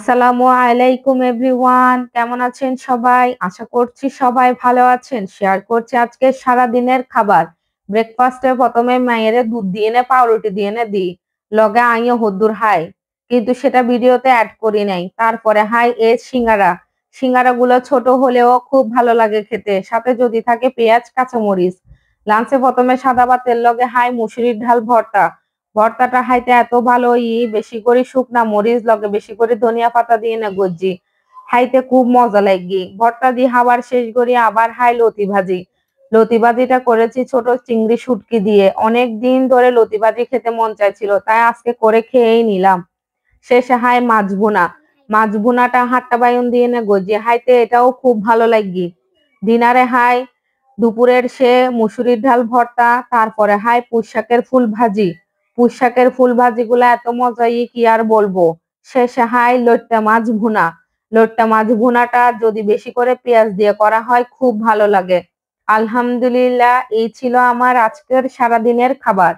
আসসালামু আলাইকুম এভরিওয়ান, কেমন আছেন সবাই? আশা করছি সবাই ভালো আছেন। শেয়ার করছি আজকে সারা দিনের খাবার। ব্রেকফাস্টে প্রথমে মায়েরে দুধ দিয়ে নে পাউরুটি দিয়ে নে দিই, লগে আইও হদ্দুর হাই, কিন্তু সেটা ভিডিওতে অ্যাড করি নাই। তারপরে হাই এ সিঙ্গারা। সিঙ্গারা গুলো ছোট হলেও খুব ভালো লাগে খেতে, সাথে যদি থাকে পেঁয়াজ কাঁচামরিচ। লাঞ্চে প্রথমে সাদা ভাতের লগে হাই মুসুরির ডাল ভর্তা। ভর্তাটা খাইতে এত ভালো, বেশি করে শুকনা মরিচ লগে বেশি করে ধনিয়া পাতা দিয়ে না গজ্জি খাইতে খুব মজা লাগি। ভর্তা দিয়ে খাবার শেষ করি আবার হাই লতি ভাজি। লতি ভাজিটা করেছি ছোট চিংড়ি শুটকি দিয়ে, অনেক দিন ধরে লতি ভাজি খেতে মন চাইছিল, তাই আজকে করে খেয়েই নিলাম। শেষে হাই মাছ ভুনা। মাছ ভুনাটা হাট্টা বাইন দিয়ে না গজ্জি খাইতে এটাও খুব ভালো লাগি। ডিনারে হাই দুপুরের সে মুসুরির ডাল ভর্তা, তারপরে হাই পুঁইশাকের ফুল ভাজি। পুঁইশাকের ফুল ভাজিগুলা এত মজাই কি আর বলবো। শেষে হাই লইট্টা মাছ ভুনা। লইট্টা মাছ ভুনাটা যদি বেশি করে পেঁয়াজ দিয়ে করা হয় খুব ভালো লাগে। আলহামদুলিল্লাহ, এই ছিল আমার আজকের সারাদিনের খাবার।